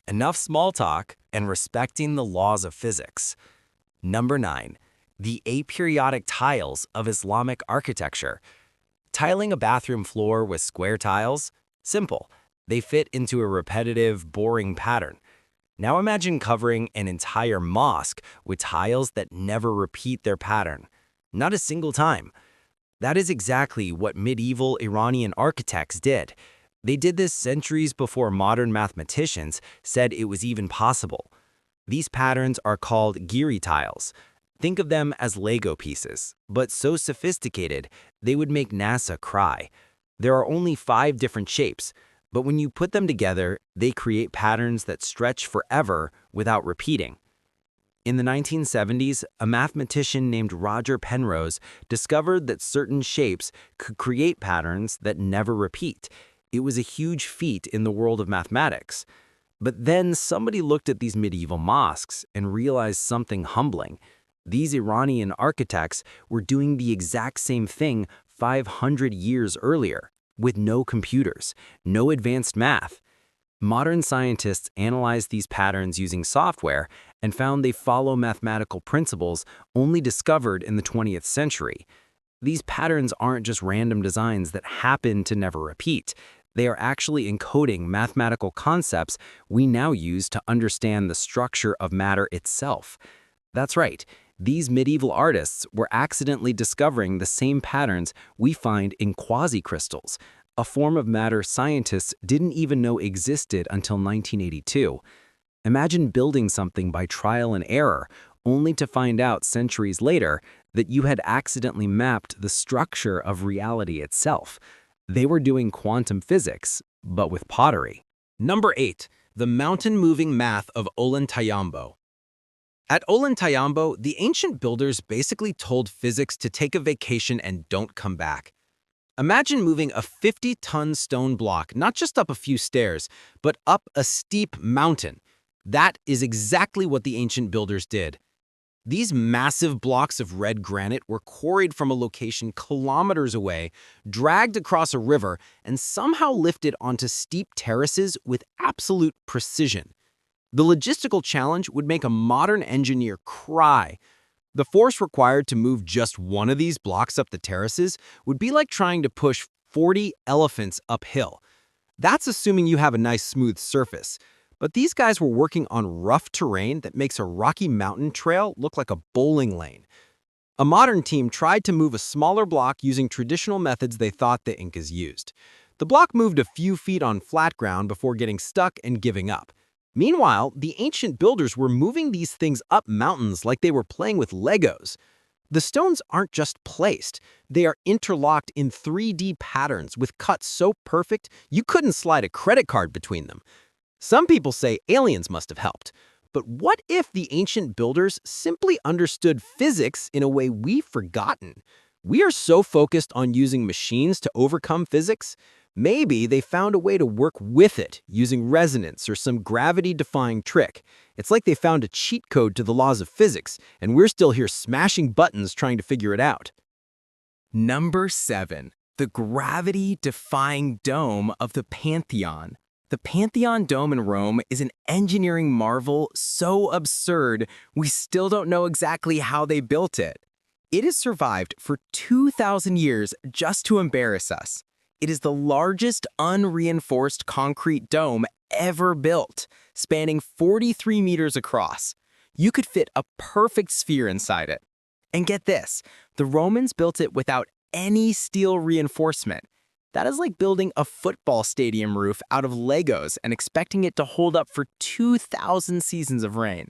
Enough small talk and respecting the laws of physics. Number 9. The aperiodic tiles of Islamic architecture. Tiling a bathroom floor with square tiles? Simple. They fit into a repetitive, boring pattern. Now imagine covering an entire mosque with tiles that never repeat their pattern. Not a single time. That is exactly what medieval Iranian architects did. They did this centuries before modern mathematicians said it was even possible. These patterns are called Giri tiles. Think of them as Lego pieces, but so sophisticated they would make NASA cry. There are only 5 different shapes, but when you put them together, they create patterns that stretch forever without repeating. In the 1970s, a mathematician named Roger Penrose discovered that certain shapes could create patterns that never repeat. It was a huge feat in the world of mathematics. But then somebody looked at these medieval mosques and realized something humbling. These Iranian architects were doing the exact same thing 500 years earlier, with no computers, no advanced math. Modern scientists analyzed these patterns using software and found they follow mathematical principles only discovered in the 20th century. These patterns aren't just random designs that happen to never repeat. They are actually encoding mathematical concepts we now use to understand the structure of matter itself. That's right. These medieval artists were accidentally discovering the same patterns we find in quasicrystals, a form of matter scientists didn't even know existed until 1982. Imagine building something by trial and error, only to find out centuries later that you had accidentally mapped the structure of reality itself. They were doing quantum physics, but with pottery. Number 8. The mountain-moving math of Ollantaytambo. At Ollantaytambo, the ancient builders basically told physics to take a vacation and don't come back. Imagine moving a 50-ton stone block not just up a few stairs, but up a steep mountain. That is exactly what the ancient builders did. These massive blocks of red granite were quarried from a location kilometers away, dragged across a river, and somehow lifted onto steep terraces with absolute precision. The logistical challenge would make a modern engineer cry. The force required to move just one of these blocks up the terraces would be like trying to push 40 elephants uphill. That's assuming you have a nice smooth surface. But these guys were working on rough terrain that makes a rocky mountain trail look like a bowling lane. A modern team tried to move a smaller block using traditional methods they thought the Incas used. The block moved a few feet on flat ground before getting stuck and giving up. Meanwhile, the ancient builders were moving these things up mountains like they were playing with Legos. The stones aren't just placed. They are interlocked in 3D patterns with cuts so perfect you couldn't slide a credit card between them. Some people say aliens must have helped. But what if the ancient builders simply understood physics in a way we've forgotten? We are so focused on using machines to overcome physics. Maybe they found a way to work with it using resonance or some gravity-defying trick. It's like they found a cheat code to the laws of physics, and we're still here smashing buttons trying to figure it out. Number 7. The gravity-defying dome of the Pantheon. The Pantheon dome in Rome is an engineering marvel so absurd we still don't know exactly how they built it. It has survived for 2,000 years just to embarrass us. It is the largest unreinforced concrete dome ever built, spanning 43 meters across. You could fit a perfect sphere inside it. And get this, the Romans built it without any steel reinforcement. That is like building a football stadium roof out of Legos and expecting it to hold up for 2,000 seasons of rain.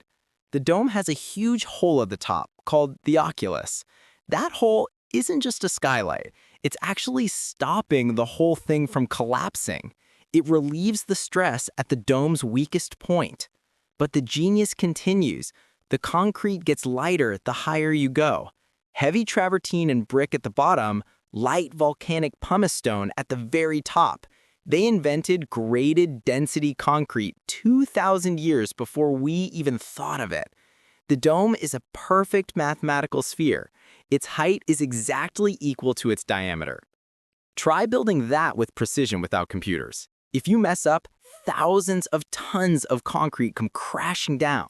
The dome has a huge hole at the top called the oculus. That hole isn't just a skylight. It's actually stopping the whole thing from collapsing. It relieves the stress at the dome's weakest point. But the genius continues. The concrete gets lighter the higher you go. Heavy travertine and brick at the bottom, light volcanic pumice stone at the very top. They invented graded density concrete 2,000 years before we even thought of it. The dome is a perfect mathematical sphere. Its height is exactly equal to its diameter. Try building that with precision without computers. If you mess up, thousands of tons of concrete come crashing down.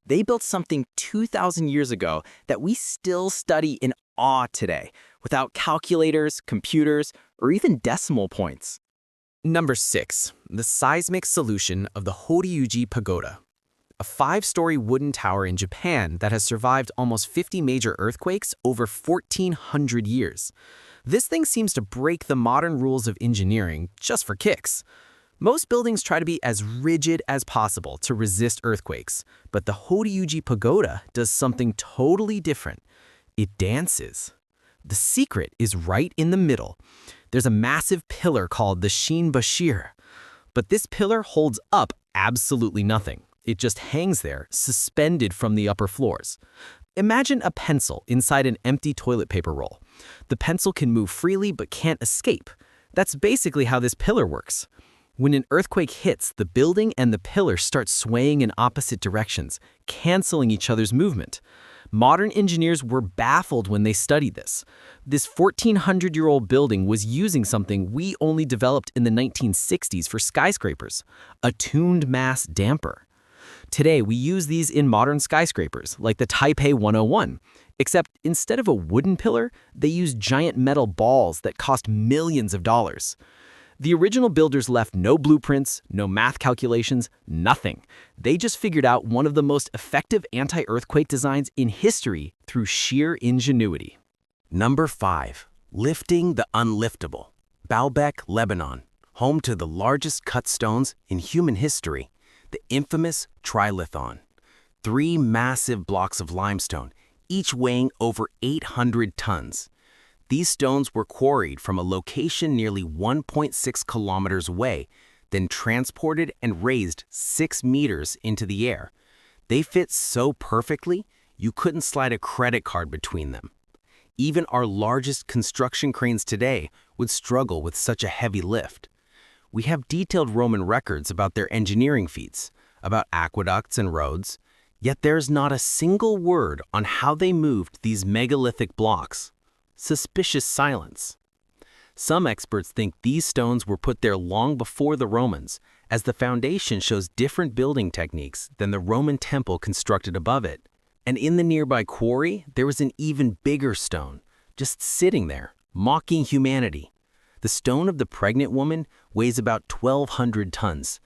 They built something 2,000 years ago that we still study in awe today, without calculators, computers, or even decimal points. Number 6. The seismic solution of the Hōryū-ji Pagoda. A 5-story wooden tower in Japan that has survived almost 50 major earthquakes over 1,400 years. This thing seems to break the modern rules of engineering just for kicks. Most buildings try to be as rigid as possible to resist earthquakes, but the Hōryū-ji Pagoda does something totally different. It dances. The secret is right in the middle. There's a massive pillar called the Shin-bashir, but this pillar holds up absolutely nothing. It just hangs there, suspended from the upper floors. Imagine a pencil inside an empty toilet paper roll. The pencil can move freely but can't escape. That's basically how this pillar works. When an earthquake hits, the building and the pillar start swaying in opposite directions, canceling each other's movement. Modern engineers were baffled when they studied this. This 1,400-year-old building was using something we only developed in the 1960s for skyscrapers, a tuned mass damper. Today, we use these in modern skyscrapers, like the Taipei 101, except instead of a wooden pillar, they use giant metal balls that cost millions of dollars. The original builders left no blueprints, no math calculations, nothing. They just figured out one of the most effective anti-earthquake designs in history through sheer ingenuity. Number 5. Lifting the Unliftable. Baalbek, Lebanon, home to the largest cut stones in human history, the infamous trilithon. 3 massive blocks of limestone, each weighing over 800 tons. These stones were quarried from a location nearly 1.6 kilometers away, then transported and raised 6 meters into the air. They fit so perfectly, you couldn't slide a credit card between them. Even our largest construction cranes today would struggle with such a heavy lift. We have detailed Roman records about their engineering feats, about aqueducts and roads, yet there's not a single word on how they moved these megalithic blocks. Suspicious silence. Some experts think these stones were put there long before the Romans, as the foundation shows different building techniques than the Roman temple constructed above it. And in the nearby quarry, there was an even bigger stone, just sitting there, mocking humanity. The stone of the pregnant woman weighs about 1,200 tons.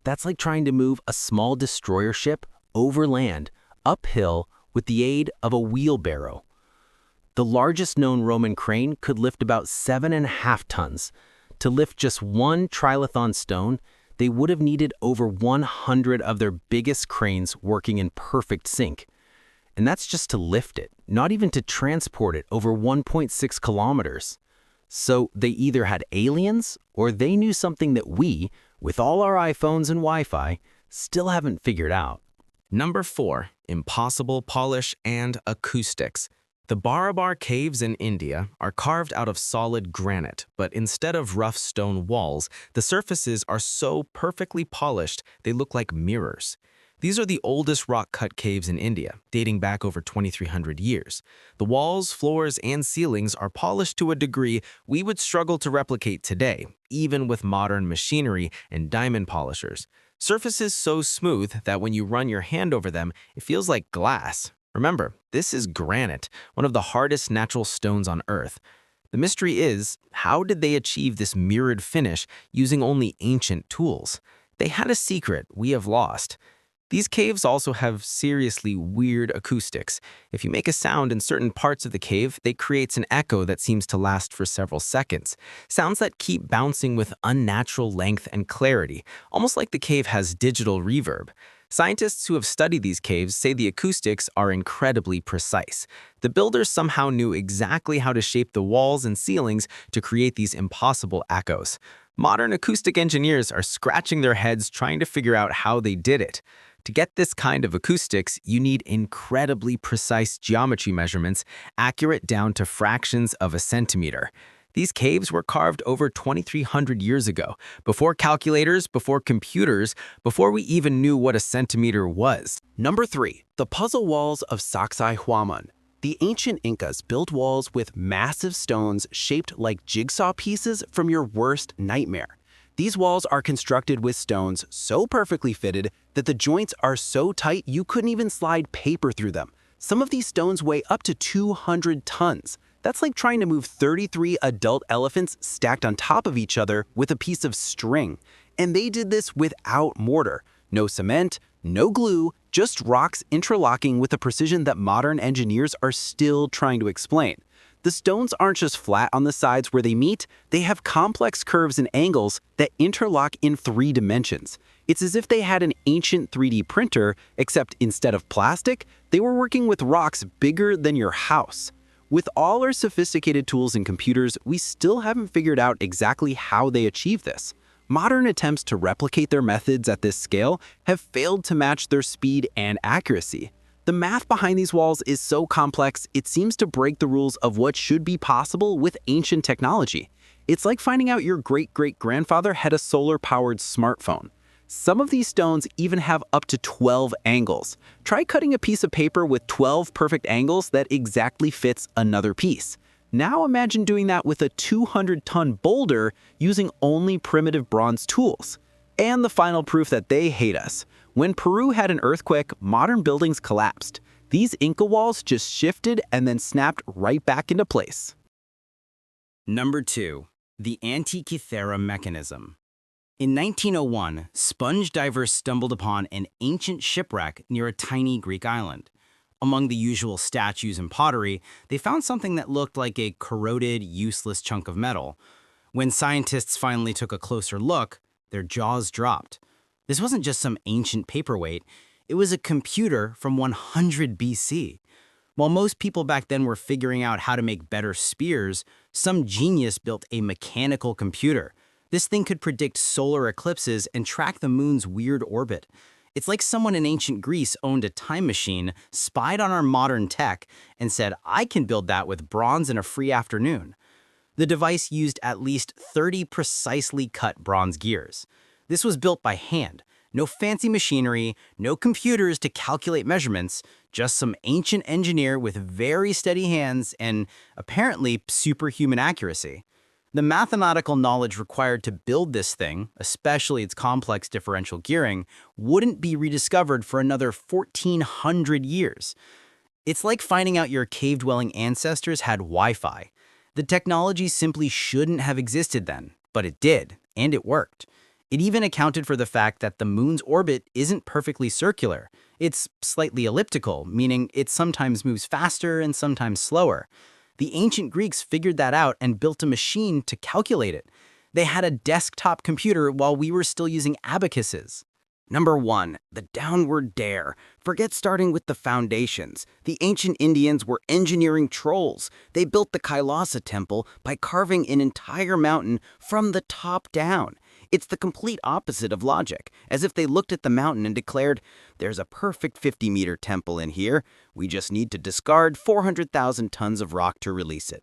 That's like trying to move a small destroyer ship over land, uphill, with the aid of a wheelbarrow. The largest known Roman crane could lift about 7.5 tons. To lift just one trilithon stone, they would have needed over 100 of their biggest cranes working in perfect sync. And that's just to lift it, not even to transport it over 1.6 kilometers. So they either had aliens, or they knew something that we, with all our iPhones and Wi-Fi, still haven't figured out. Number 4. Impossible polish and acoustics. The Barabar caves in India are carved out of solid granite, but instead of rough stone walls, the surfaces are so perfectly polished they look like mirrors. These are the oldest rock-cut caves in India, dating back over 2,300 years. The walls, floors, and ceilings are polished to a degree we would struggle to replicate today, even with modern machinery and diamond polishers. Surfaces so smooth that when you run your hand over them, it feels like glass. Remember, this is granite, one of the hardest natural stones on Earth. The mystery is, how did they achieve this mirrored finish using only ancient tools? They had a secret we have lost. These caves also have seriously weird acoustics. If you make a sound in certain parts of the cave, it creates an echo that seems to last for several seconds. Sounds that keep bouncing with unnatural length and clarity, almost like the cave has digital reverb. Scientists who have studied these caves say the acoustics are incredibly precise. The builders somehow knew exactly how to shape the walls and ceilings to create these impossible echoes. Modern acoustic engineers are scratching their heads trying to figure out how they did it. To get this kind of acoustics, you need incredibly precise geometry measurements, accurate down to fractions of a centimeter. These caves were carved over 2,300 years ago, before calculators, before computers, before we even knew what a centimeter was. Number 3. The puzzle walls of Sacsayhuamán. The ancient Incas built walls with massive stones shaped like jigsaw pieces from your worst nightmare. These walls are constructed with stones so perfectly fitted that the joints are so tight you couldn't even slide paper through them. Some of these stones weigh up to 200 tons. That's like trying to move 33 adult elephants stacked on top of each other with a piece of string. And they did this without mortar. No cement, no glue, just rocks interlocking with a precision that modern engineers are still trying to explain. The stones aren't just flat on the sides where they meet, they have complex curves and angles that interlock in 3 dimensions. It's as if they had an ancient 3D printer, except instead of plastic, they were working with rocks bigger than your house. With all our sophisticated tools and computers, we still haven't figured out exactly how they achieve this. Modern attempts to replicate their methods at this scale have failed to match their speed and accuracy. The math behind these walls is so complex, it seems to break the rules of what should be possible with ancient technology. It's like finding out your great-great-grandfather had a solar-powered smartphone. Some of these stones even have up to 12 angles. Try cutting a piece of paper with 12 perfect angles that exactly fits another piece. Now imagine doing that with a 200-ton boulder using only primitive bronze tools. And the final proof that they hate us. When Peru had an earthquake, modern buildings collapsed. These Inca walls just shifted and then snapped right back into place. Number 2. The Antikythera mechanism. In 1901, sponge divers stumbled upon an ancient shipwreck near a tiny Greek island. Among the usual statues and pottery, they found something that looked like a corroded, useless chunk of metal. When scientists finally took a closer look, their jaws dropped. This wasn't just some ancient paperweight, it was a computer from 100 BC. While most people back then were figuring out how to make better spears, some genius built a mechanical computer. This thing could predict solar eclipses and track the moon's weird orbit. It's like someone in ancient Greece owned a time machine, spied on our modern tech, and said, I can build that with bronze in a free afternoon. The device used at least 30 precisely cut bronze gears. This was built by hand. No fancy machinery, no computers to calculate measurements, just some ancient engineer with very steady hands and apparently superhuman accuracy. The mathematical knowledge required to build this thing, especially its complex differential gearing, wouldn't be rediscovered for another 1,400 years. It's like finding out your cave-dwelling ancestors had Wi-Fi. The technology simply shouldn't have existed then, but it did, and it worked. It even accounted for the fact that the moon's orbit isn't perfectly circular. It's slightly elliptical, meaning it sometimes moves faster and sometimes slower. The ancient Greeks figured that out and built a machine to calculate it. They had a desktop computer while we were still using abacuses. Number 1. The downward dare. Forget starting with the foundations. The ancient Indians were engineering trolls. They built the Kailasa temple by carving an entire mountain from the top down. It's the complete opposite of logic, as if they looked at the mountain and declared, there's a perfect 50-meter temple in here. We just need to discard 400,000 tons of rock to release it.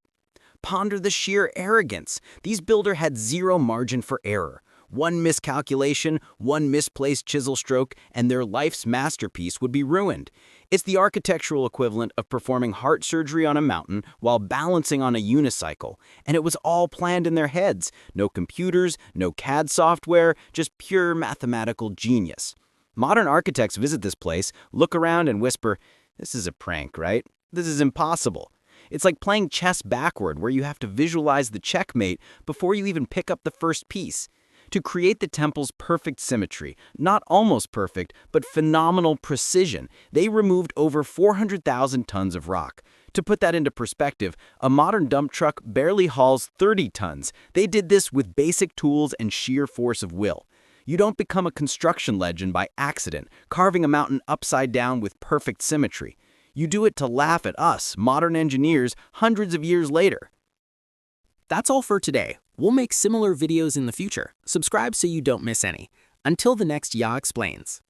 Ponder the sheer arrogance. These builders had zero margin for error. One miscalculation, one misplaced chisel stroke, and their life's masterpiece would be ruined. It's the architectural equivalent of performing heart surgery on a mountain while balancing on a unicycle. And it was all planned in their heads. No computers, no CAD software, just pure mathematical genius. Modern architects visit this place, look around and whisper, this is a prank, right? This is impossible. It's like playing chess backward, where you have to visualize the checkmate before you even pick up the first piece. To create the temple's perfect symmetry, not almost perfect, but phenomenal precision, they removed over 400,000 tons of rock. To put that into perspective, a modern dump truck barely hauls 30 tons. They did this with basic tools and sheer force of will. You don't become a construction legend by accident, carving a mountain upside down with perfect symmetry. You do it to laugh at us, modern engineers, hundreds of years later. That's all for today. We'll make similar videos in the future. Subscribe so you don't miss any. Until the next Ya Explains.